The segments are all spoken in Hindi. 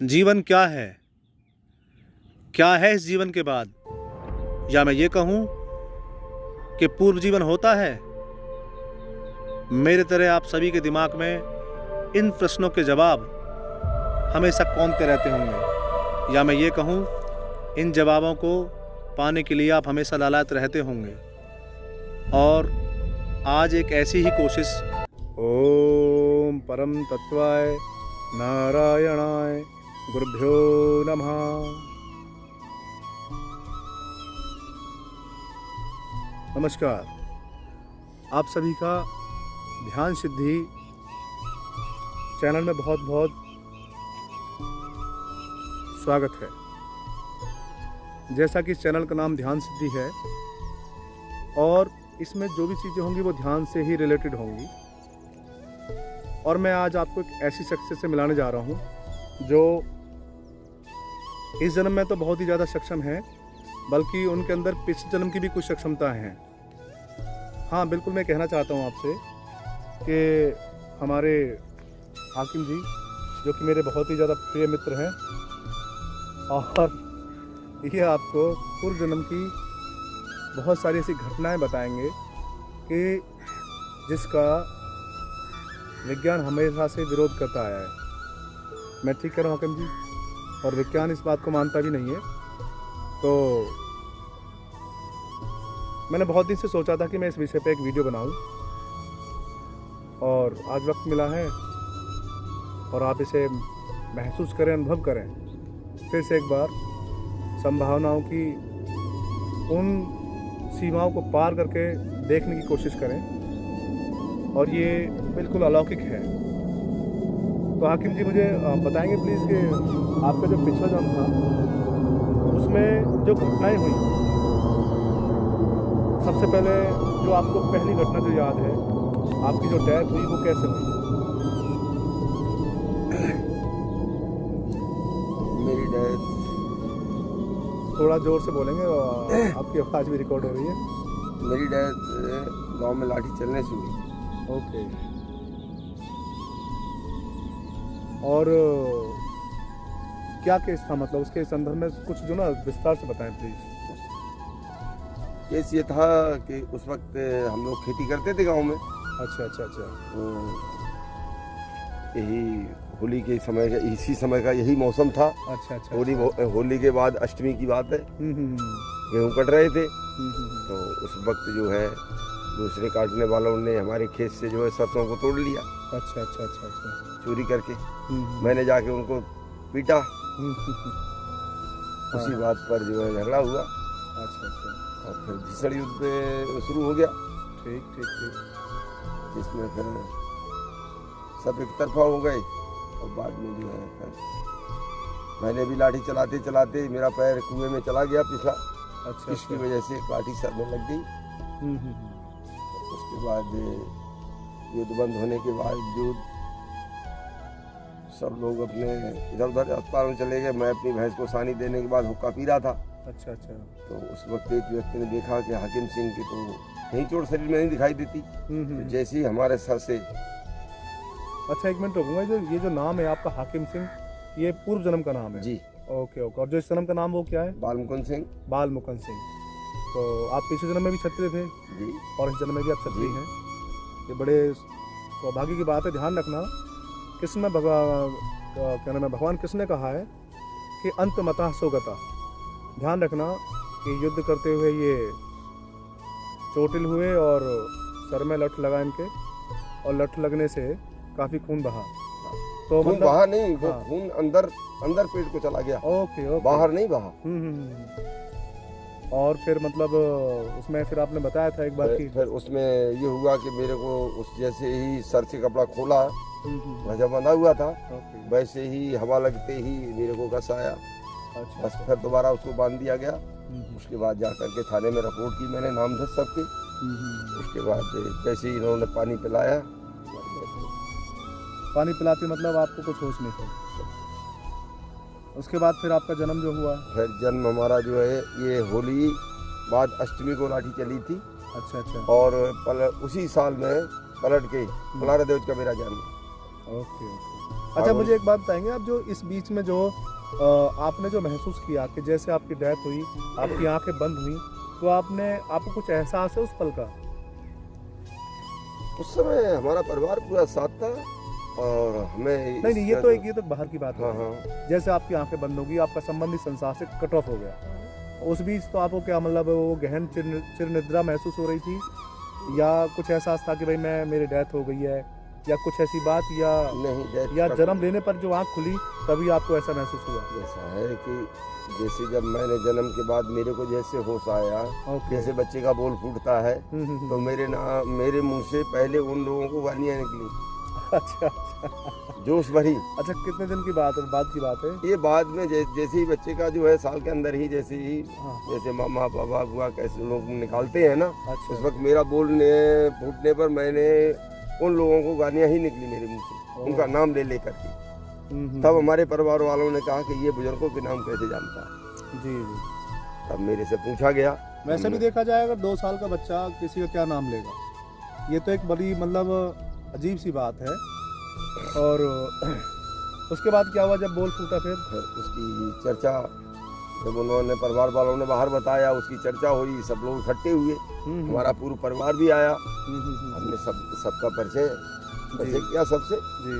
जीवन क्या है? क्या है इस जीवन के बाद? या मैं ये कहूँ कि पूर्व जीवन होता है? मेरे तरह आप सभी के दिमाग में इन प्रश्नों के जवाब हमेशा कौंधते रहते होंगे। या मैं ये कहूँ, इन जवाबों को पाने के लिए आप हमेशा लालायित रहते होंगे। और आज एक ऐसी ही कोशिश। ओम परम तत्वाय नारायणाय गुरुभ्यो नमः। नमस्कार, आप सभी का ध्यान सिद्धि चैनल में बहुत बहुत स्वागत है। जैसा कि इस चैनल का नाम ध्यान सिद्धि है और इसमें जो भी चीज़ें होंगी वो ध्यान से ही रिलेटेड होंगी। और मैं आज आपको एक ऐसी शख्सियत से मिलाने जा रहा हूँ जो इस जन्म में तो बहुत ही ज़्यादा सक्षम है, बल्कि उनके अंदर पिछले जन्म की भी कुछ सक्षमताएं हैं। हाँ, बिल्कुल मैं कहना चाहता हूँ आपसे कि हमारे हाकिम जी, जो कि मेरे बहुत ही ज़्यादा प्रिय मित्र हैं, और ये आपको पूर्व जन्म की बहुत सारी ऐसी घटनाएं बताएंगे कि जिसका विज्ञान हमेशा से विरोध करता आया है। मैं ठीक कह रहा हूँ हाकिम जी? और विज्ञान इस बात को मानता भी नहीं है। तो मैंने बहुत दिन से सोचा था कि मैं इस विषय पे एक वीडियो बनाऊं, और आज वक्त मिला है और आप इसे महसूस करें, अनुभव करें, फिर से एक बार संभावनाओं की उन सीमाओं को पार करके देखने की कोशिश करें। और ये बिल्कुल अलौकिक है। तो हाकिम जी, मुझे बताएंगे प्लीज़ कि आपका जो पिछला जन्म था उसमें जो घटनाएं हुई, सबसे पहले जो आपको पहली घटना जो याद है, आपकी जो डेथ हुई वो कैसे हुई? मेरी डेथ, थोड़ा जोर से बोलेंगे, आपकी आवाज़ भी रिकॉर्ड हो रही है। मेरी डेथ गांव में लाठी चलने से हुई। ओके। और क्या केस था, मतलब उसके संदर्भ में कुछ जो ना विस्तार से बताएं प्लीज। केस ये था कि उस वक्त हम लोग खेती करते थे गांव में। अच्छा अच्छा अच्छा। तो यही होली के समय का, इसी समय का यही मौसम था। अच्छा अच्छा। होली के बाद अष्टमी की बात है। गेहूँ कट रहे थे। तो उस वक्त जो है दूसरे काटने वालों ने हमारे खेत से जो है सरसों को तोड़ लिया। अच्छा अच्छा अच्छा अच्छा। चोरी करके मैंने जाके उनको पीटा। उसी बात पर जो है झगड़ा हुआ। अच्छा अच्छा। और फिर भीषण युद्ध शुरू हो गया। ठीक ठीक ठीक। जिसमें फिर सब एक तरफा हो गए। और बाद में जो है फिर मैंने भी लाठी चलाते चलाते मेरा पैर कुएं में चला गया पिछला। अच्छा। इसकी वजह से लाठी सर में लग गई। उसके बाद युद्ध बंद होने के बावजूद सब लोग अपने इधर उधर अस्पताल में चले गए। मैं अपनी भैंस को सानी देने के बाद हुक्का पी रहा था। अच्छा अच्छा। तो उस वक्त एक व्यक्ति ने देखा कि हाकिम सिंह की तो कहीं चोट शरीर में नहीं दिखाई देती। तो जैसे ही हमारे सर से। अच्छा, एक मिनट रुकूंगा। ये जो नाम है आपका हाकिम सिंह, ये पूर्व जन्म का नाम है? जी। Okay okay. और जो इस जन्म का नाम वो क्या है? बालमुकुंद सिंह। बालमुकुंद सिंह। तो आप पिछले जन्म में भी क्षत्रिय थे? जी। और इस जन्म में भी आप क्षत्रिय हैं? ये बड़े सौभाग्य की बात है। ध्यान रखना, कृष्ण क्या नाम है, भगवान कृष्ण ने कहा है कि अंत मतः सोगता। ध्यान रखना कि युद्ध करते हुए ये चोटिल हुए और सर में लठ लगा इनके, और लठ लगने से काफी खून बहा। तो खून मतलब बहा नहीं, वो खून अंदर पेट को चला गया। Okay okay. बाहर नहीं बहा। और फिर मतलब उसमें फिर आपने बताया था एक बात की, फिर उसमें ये हुआ कि मेरे को उस जैसे ही सर से कपड़ा खोला, वजह बंधा हुआ था, वैसे ही हवा लगते ही मेरे को घस आया। अच्छा। बस फिर दोबारा उसको बांध दिया गया। उसके बाद जा करके थाने में रिपोर्ट की मैंने, नाम धस सबके। उसके बाद जैसे ही इन्होंने पानी पिलाया। पानी पिलाते मतलब आपको कुछ होश नहीं था? उसके बाद फिर आपका जन्म जो हुआ? फिर जन्म हमारा जो है ये होली बाद अष्टमी को लाठी चली थी। अच्छा अच्छा। और उसी साल में पलट के फुलारा देव का मेरा जन्म। Okay okay. अच्छा, मुझे एक बात बताएंगे आप, जो इस बीच में जो आपने जो महसूस किया कि जैसे आपकी डेथ हुई, आपकी आंखें बंद हुई, तो आपको कुछ एहसास है उस पल का? उस समय हमारा परिवार पूरा साथ था और हमें नहीं, ये तो बाहर की बात है। हाँ। जैसे आपकी आंखें बंद होगी, आपका संबंध इस संसार से कट ऑफ हो गया, उस बीच तो आपको क्या मतलब वो गहन चिर निद्रा महसूस हो रही थी, या कुछ एहसास था कि भाई मेरी डेथ हो गई है, या कुछ ऐसी बात, या नहीं, या जन्म लेने पर जो आँख खुली तभी आपको ऐसा महसूस हुआ? ऐसा है कि जैसे जब मैंने जन्म के बाद मेरे को जैसे होश आया, जैसे बच्चे का बोल फूटता है, तो मेरे मुंह से पहले उन लोगों को गालियाँ निकली। अच्छा, जोश भरी। अच्छा, कितने दिन की बात है? ये बाद में जैसे ही बच्चे का जो है साल के अंदर ही जैसे मामा पापा बुआ कैसे लोग निकालते हैं ना, उस वक्त मेरा बोलने फूटने पर मैंने उन लोगों को गालियाँ ही निकली मेरे मुंह से, उनका नाम ले लेकर के। तब हमारे परिवार वालों ने कहा कि ये बुजुर्गों के नाम कैसे जानता है। जी। तब मेरे से पूछा गया। वैसे भी देखा जाए, अगर 2 साल का बच्चा किसी का क्या नाम लेगा, ये तो एक बड़ी मतलब अजीब सी बात है। और उसके बाद क्या हुआ जब बोल फूटा? फिर उसकी चर्चा जब उन्होंने परिवार वालों ने बाहर बताया, उसकी चर्चा हुई, सब लोग इकट्ठे हुए, हमारा पूरा परिवार भी आया, हमने सबका परिचय किया सबसे। जी।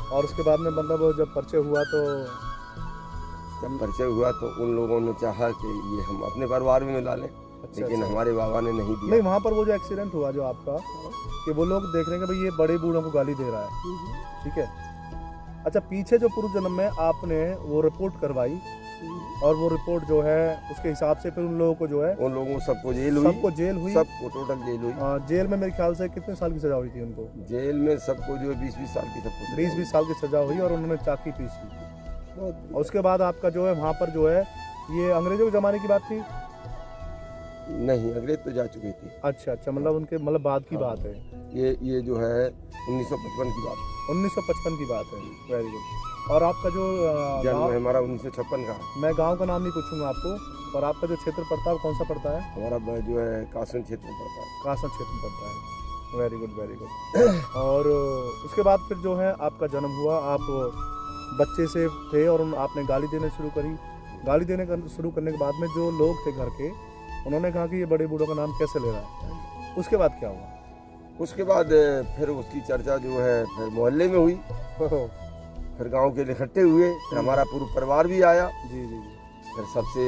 और उसके बाद में मतलब जब परिचय हुआ तो उन लोगों ने चाहा कि ये हम अपने परिवार में मिला लें। लेकिन हमारे बाबा ने नहीं दिया। नहीं, वहाँ पर वो जो एक्सीडेंट हुआ जो आपका, कि वो लोग देख रहे हैं कि भाई ये बड़े बूढ़ों को गाली दे रहा है, ठीक है। अच्छा, पीछे जो पूर्व जन्म में आपने वो रिपोर्ट करवाई, और वो रिपोर्ट जो है उसके हिसाब से फिर उन लोगों को जो है, उन लोगों सबको जेल हुई, सबको टोटल जेल हुई। जेल में मेरे ख्याल से कितने साल की सजा हुई थी उनको? जेल में सबको जो 20-20 साल की, सबको 20-20 साल की सजा हुई, और उन्होंने चाकी पीसी। और उसके बाद आपका जो है वहाँ पर जो है, ये अंग्रेजों के ज़माने की बात थी? नहीं, अंग्रेज तो जा चुकी थी। अच्छा, मतलब उनके मतलब बाद की बात है ये जो है 1955 की बात। 1955 की बात है। Very good. और आपका जो जन्म है हमारा 1956 का। मैं गांव का नाम नहीं पूछूंगा आपको, और आपका जो क्षेत्र पड़ता है वो कौन सा पड़ता है? हमारा जो है कासन क्षेत्र पड़ता है। कासन क्षेत्र पड़ता है। Very good. और उसके बाद फिर जो है आपका जन्म हुआ, आप बच्चे से थे और आपने गाली देने शुरू करी। गाली देने शुरू करने के बाद में जो लोग थे घर के, उन्होंने कहा कि ये बड़े बूढ़ों का नाम कैसे ले रहा है। उसके बाद क्या हुआ? उसके बाद फिर उसकी चर्चा जो है फिर मोहल्ले में हुई, फिर गांव के इकट्ठे हुए, फिर हमारा पूरा परिवार भी आया। जी। फिर सबसे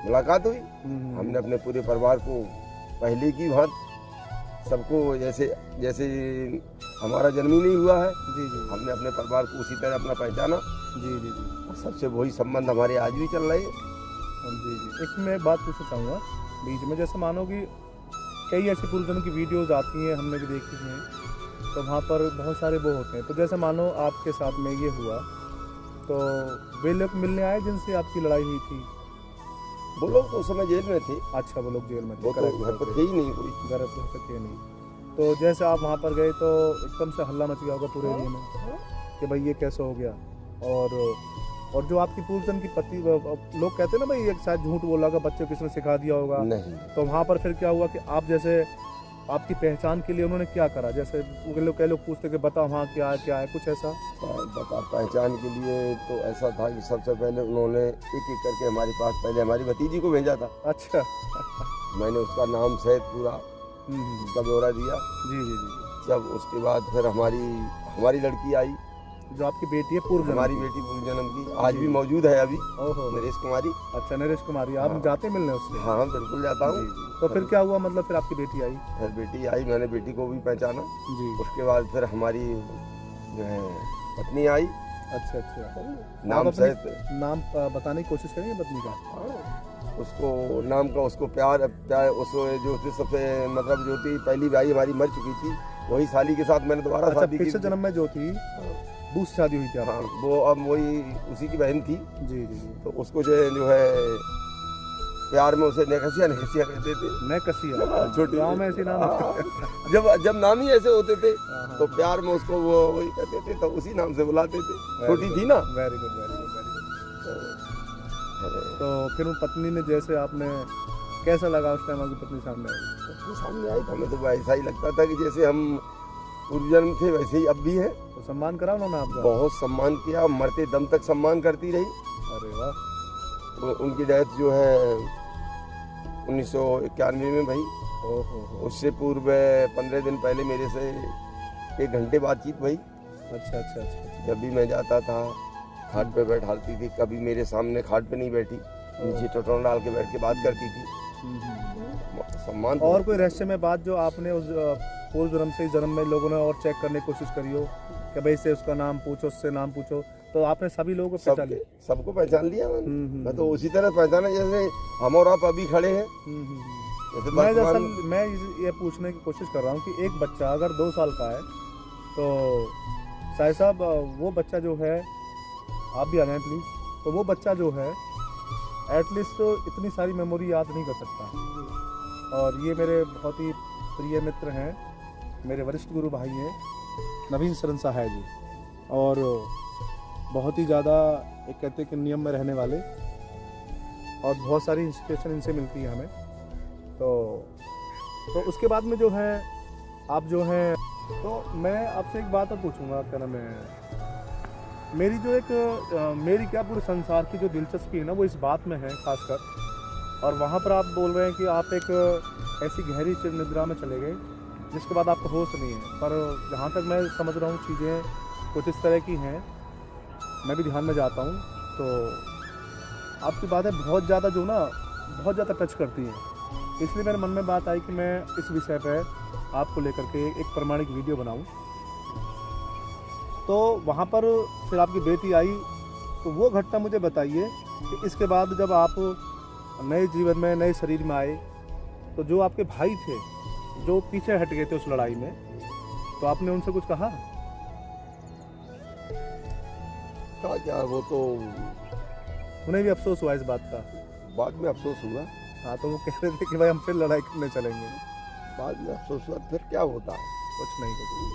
मुलाकात हुई। हमने अपने पूरे परिवार को पहले की बात सबको जैसे हमारा जन्म ही नहीं हुआ है, जी, हमने अपने परिवार को उसी तरह अपना पहचाना। जी। और सबसे वही संबंध हमारे आज भी चल रहे हैं। जी। एक मैं बात पूछना चाहूँगा बीच में, जैसे मानो कि कई ऐसी पूर्वजन्म की वीडियोस आती हैं, हमने भी देखी हैं, तो वहाँ पर बहुत सारे वो होते हैं। तो जैसे मानो आपके साथ में ये हुआ, तो वे लोग मिलने आए जिनसे आपकी लड़ाई हुई थी? वो लोग तो उस समय जेल में थे। अच्छा, वो लोग जेल में थे, वो तो घर पर थे ही नहीं, कोई घर पर थे नहीं। तो जैसे आप वहाँ पर गए तो एकदम से हल्ला मच गया होगा पूरे एरिया में कि भाई ये कैसे हो गया। और जो आपकी पूर्वजन्म की पति, लोग कहते हैं ना भाई एक शायद झूठ बोला होगा, बच्चे को किसने सिखा दिया होगा। नहीं। तो वहाँ पर फिर क्या हुआ कि आप जैसे आपकी पहचान के लिए उन्होंने क्या करा? जैसे कई लोग पूछते कि बता वहाँ क्या है, कुछ ऐसा बता। पहचान के लिए तो ऐसा था कि सबसे पहले उन्होंने एक करके हमारे पास पहले हमारी भतीजी को भेजा था। अच्छा। मैंने उसका नाम सहित पूरा उसका ब्यौरा दिया। जी। जब उसके बाद फिर हमारी लड़की आई, जो आपकी बेटी है पूर्व, हमारी बेटी पूर्व जन्म की, आज भी मौजूद है अभी। ओहो, नरेश कुमारी। अच्छा, नरेश कुमारी। आप जाते मिलने उससे? हाँ, बिल्कुल जाता हूँ। तो फिर क्या हुआ, मतलब फिर आपकी बेटी आई? फिर बेटी आई, मैंने बेटी को भी पहचाना जी। उसके बाद फिर हमारी जो है पत्नी आई। अच्छा। नाम सहित नाम बताने की कोशिश करेंगे पत्नी का? उसको नाम का उसको प्यार उसको जो सबसे मतलब जो थी पहली भाई हमारी मर चुकी थी, वही साली के साथ मैंने दोबारा शादी की। पिछले जन्म में जो थी दूसरी शादी हुई थी आपकी? हाँ, वो अब वही उसी की बहन थी। जी। तो उसको जो है प्यार में उसे नेकसिया कहते थे। नेकसिया? छोटी गाँव में ऐसे नाम जब नाम ही ऐसे होते थे, तो प्यार में उसको वो वही कहते थे, तो उसी नाम से बुलाते थे। छोटी थी ना। Very good. तो फिर वो पत्नी ने, जैसे आपने, कैसा लगा उस टाइम आपकी पत्नी सामने आई? सामने आई तो हमें तो ऐसा ही लगता था कि जैसे हम पूर्व जन्म थे वैसे ही अब भी है। तो सम्मान करा उन्होंने आपका? बहुत सम्मान किया, मरते दम तक सम्मान करती रही। अरे वाह। उनकी डेथ जो है 1991 में भाई। ओहो। उससे पूर्व 15 दिन पहले मेरे से 1 घंटे बातचीत भाई। अच्छा अच्छा अच्छा। जब भी मैं जाता था खाट पे बैठाती थी, कभी मेरे सामने खाट पे नहीं बैठी, नीचे टटोल डाल के बैठ के बात करती थी। सम्मान। और कोई रहस्यमय बात जो आपने उस पूर्व जन्म से इस जन्म में लोगों ने और चेक करने की कोशिश करी हो कि भाई इससे उसका नाम पूछो, उससे नाम पूछो, तो आपने सभी लोगों को पहचान लिया? सबको पहचान लिया मैंने। मैं तो उसी तरह पहचाना जैसे हम और आप अभी खड़े हैं। मैं ये पूछने की कोशिश कर रहा हूँ कि एक बच्चा अगर 2 साल का है तो साहिब साहब वो बच्चा जो है, आप भी आ जाएं प्लीज़, तो वो बच्चा जो है एटलीस्ट तो इतनी सारी मेमोरी याद नहीं कर सकता। और ये मेरे बहुत ही प्रिय मित्र हैं, मेरे वरिष्ठ गुरु भाई हैं नवीन सरन साहब जी, और बहुत ही ज़्यादा एक कहते हैं कि नियम में रहने वाले, और बहुत सारी इंस्पिरेशन इनसे मिलती है हमें। तो उसके बाद में जो है आप जो हैं, तो मैं आपसे एक बात और पूछूंगा, क्या नाम है, मेरी जो एक मेरी क्या पूरे संसार की जो दिलचस्पी है ना वो इस बात में है खासकर, और वहाँ पर आप बोल रहे हैं कि आप एक ऐसी गहरी चिर निद्रा में चले गए जिसके बाद आपको होश नहीं है। पर जहाँ तक मैं समझ रहा हूँ चीज़ें कुछ इस तरह की हैं, मैं भी ध्यान में जाता हूँ, तो आपकी बातें बहुत ज़्यादा जो ना बहुत ज़्यादा टच करती हैं। इसलिए मेरे मन में बात आई कि मैं इस विषय पर आपको लेकर के एक प्रमाणिक वीडियो बनाऊँ। तो वहाँ पर फिर आपकी बेटी आई, तो वो घटना मुझे बताइए कि इसके बाद जब आप नए जीवन में नए शरीर में आए, तो जो आपके भाई थे जो पीछे हट गए थे उस लड़ाई में, तो आपने उनसे कुछ कहा? क्या वो तो उन्हें भी अफसोस हुआ इस बात का? बाद में अफसोस हुआ। हाँ, तो वो कह रहे थे कि भाई हम फिर लड़ाई करने चलेंगे। बाद में अफसोस हुआ, फिर क्या होता है? कुछ नहीं, कुछ नहीं।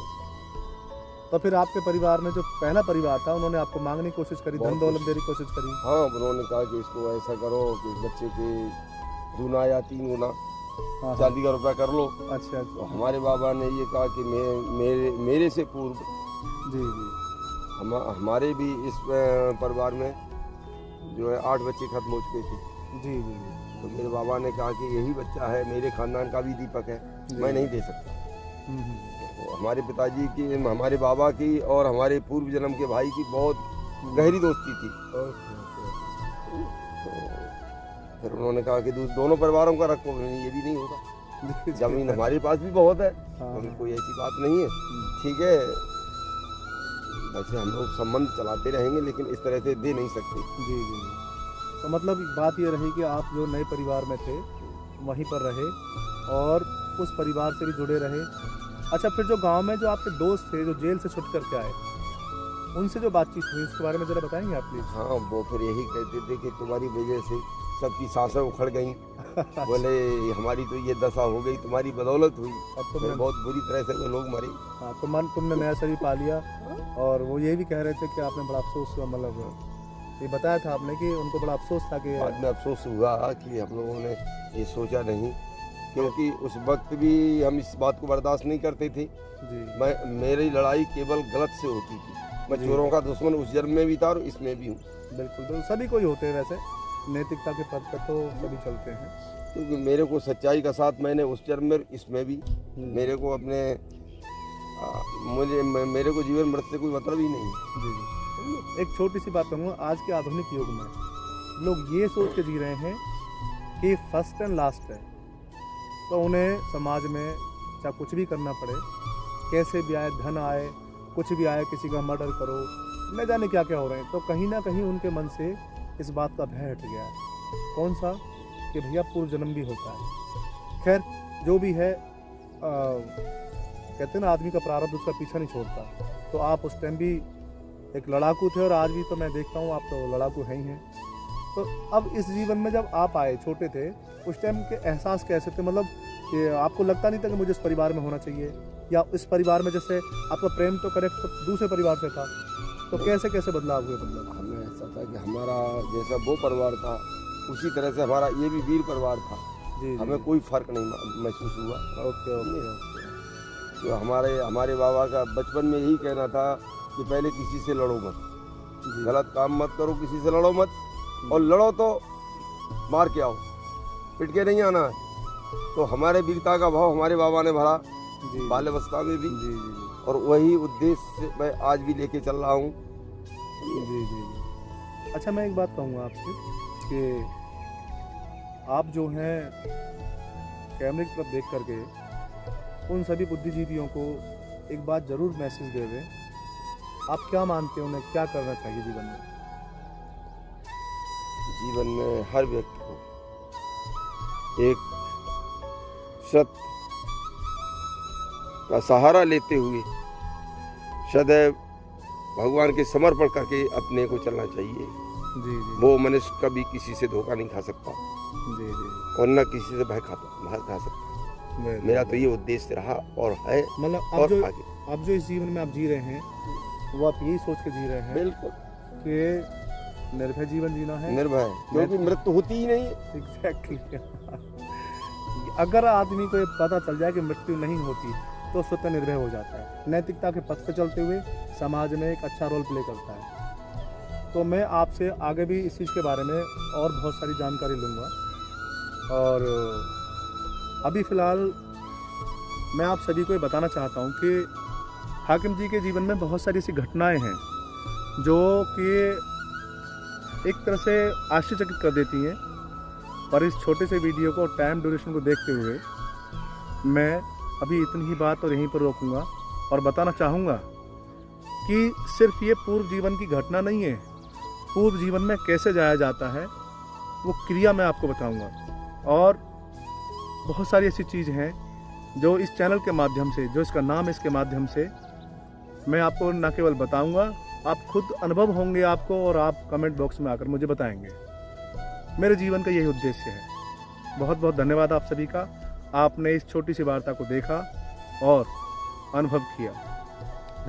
तो फिर आपके परिवार में जो पहला परिवार था उन्होंने आपको मांगने की कोशिश करी, धन दौलत देने की कोशिश करी? हाँ, उन्होंने कहा कि इसको ऐसा करो कि इस बच्चे के 2 या 3 गुना चांदी का रुपया कर लो। अच्छा। तो हमारे बाबा ने ये कहा कि मेरे से पूर्व जी जी हमारे भी इस परिवार में जो है 8 बच्चे खत्म हो चुके थे। जी जी। तो मेरे बाबा ने कहा कि यही बच्चा है, मेरे खानदान का भी दीपक है, मैं नहीं दे सकता। तो हमारे पिताजी की, हमारे बाबा की और हमारे पूर्व जन्म के भाई की बहुत गहरी दोस्ती थी। तो फिर उन्होंने कहा कि दोनों परिवारों का रखो, ये भी नहीं होगा, जमीन हमारे पास भी बहुत है, कोई ऐसी बात नहीं है, ठीक है, वैसे हम लोग संबंध चलाते रहेंगे लेकिन इस तरह से दे नहीं सकते। जी जी। तो मतलब बात ये रही कि आप जो नए परिवार में थे वहीं पर रहे और उस परिवार से भी जुड़े रहे। अच्छा, फिर जो गांव में जो आपके दोस्त थे जो जेल से छुट करके आए, उनसे जो बातचीत हुई उसके बारे में ज़रा बताएंगे आप प्लीज़? हाँ, वो फिर यही कहते थे कि तुम्हारी वजह से सबकी सांसें उखड़ गई। बोले हमारी तो ये दशा हो गई, तुम्हारी बदौलत हुई, और तुमने बहुत बुरी तरह से वो लोग मरे। हाँ, तुमने नया शरीर पा लिया। और वो ये भी कह रहे थे कि आपने बड़ा अफसोस, मतलब ये बताया था आपने कि उनको बड़ा अफसोस था कि बाद में अफसोस हुआ कि हम लोगों ने ये सोचा नहीं, क्योंकि उस वक्त भी हम इस बात को बर्दाश्त नहीं करते थे। जी। मेरी लड़ाई केवल गलत से होती थी, मैं चोरों का दुश्मन उस जन्म में भी था और इसमें भी हूँ। बिल्कुल, तो सभी कोई होते हैं वैसे, नैतिकता के पद पर तो सभी चलते हैं। क्योंकि मेरे को सच्चाई का साथ मैंने उस जन्म में इसमें भी, मेरे को अपने मेरे को जीवन मृत्यु से कोई मतलब ही नहीं। जी। एक छोटी सी बात कहूँगा, आज के आधुनिक युग में लोग ये सोच के जी रहे हैं कि फर्स्ट एंड लास्ट है, तो उन्हें समाज में चाहे कुछ भी करना पड़े, कैसे भी आए, धन आए, कुछ भी आए, किसी का मर्डर करो, न जाने क्या क्या हो रहे हैं। तो कहीं ना कहीं उनके मन से इस बात का भय हट गया है। कौन सा? कि भैया पूर्व जन्म भी होता है। खैर, जो भी है, कहते हैं ना आदमी का प्रारब्ध उसका पीछा नहीं छोड़ता। तो आप उस टाइम भी एक लड़ाकू थे और आज भी तो मैं देखता हूँ आप तो लड़ाकू हैं ही हैं। तो अब इस जीवन में जब आप आए, छोटे थे, उस टाइम के एहसास कैसे थे? मतलब कि आपको लगता नहीं था कि मुझे इस परिवार में होना चाहिए, या इस परिवार में जैसे आपका प्रेम तो करेक्ट दूसरे परिवार से था, तो कैसे कैसे बदलाव हुए? मतलब हमें ऐसा था कि हमारा जैसा वो परिवार था उसी तरह से हमारा ये भी वीर परिवार था। जी, हमें कोई फर्क नहीं महसूस हुआ। ओके। तो हमारे बाबा का बचपन में यही कहना था कि पहले किसी से लड़ो मत, गलत काम मत करो, किसी से लड़ो मत, और लड़ो तो मार के आओ, पिट के नहीं आना है। तो हमारे वीरता का भाव हमारे बाबा ने भरा बाल्यावस्था में भी, और वही उद्देश्य से मैं आज भी लेके चल रहा हूँ। जी। अच्छा, मैं एक बात कहूँगा आपसे कि आप जो हैं कैमरे की तरफ देख करके उन सभी बुद्धिजीवियों को एक बात ज़रूर मैसेज दे दें। आप क्या मानते हैं, उन्हें क्या करना चाहिए जीवन में? जीवन में हर व्यक्ति को एक सत्य का सहारा लेते हुए सदैव भगवान के समर्पण करके अपने को चलना चाहिए। जी। वो मनुष्य कभी किसी से धोखा नहीं खा सकता। जी। और न किसी से भय खा सकता। मेरा तो ये उद्देश्य रहा और है। मतलब आप जो इस जीवन में आप जी रहे हैं वो आप यही सोच के जी रहे हैं बिल्कुल कि निर्भय जीवन जीना है। निर्भय, क्योंकि मृत्यु होती ही नहीं। एग्जैक्टली। अगर आदमी को ये पता चल जाए कि मृत्यु नहीं होती तो स्वतः निर्भय हो जाता है, नैतिकता के पथ पर चलते हुए समाज में एक अच्छा रोल प्ले करता है। तो मैं आपसे आगे भी इस चीज़ के बारे में और बहुत सारी जानकारी लूँगा, और अभी फ़िलहाल मैं आप सभी को ये बताना चाहता हूँ कि हाकिम जी के जीवन में बहुत सारी ऐसी घटनाएं हैं जो कि एक तरह से आश्चर्यचकित कर देती हैं। पर इस छोटे से वीडियो को टाइम ड्यूरेशन को देखते हुए मैं अभी इतनी ही बात और यहीं पर रोकूंगा और बताना चाहूँगा कि सिर्फ ये पूर्व जीवन की घटना नहीं है, पूर्व जीवन में कैसे जाया जाता है वो क्रिया मैं आपको बताऊँगा। और बहुत सारी ऐसी चीज़ हैं जो इस चैनल के माध्यम से, जो इसका नाम है, इसके माध्यम से मैं आपको न केवल बताऊंगा, आप खुद अनुभव होंगे आपको, और आप कमेंट बॉक्स में आकर मुझे बताएंगे। मेरे जीवन का यही उद्देश्य है। बहुत बहुत धन्यवाद आप सभी का। आपने इस छोटी सी वार्ता को देखा और अनुभव किया।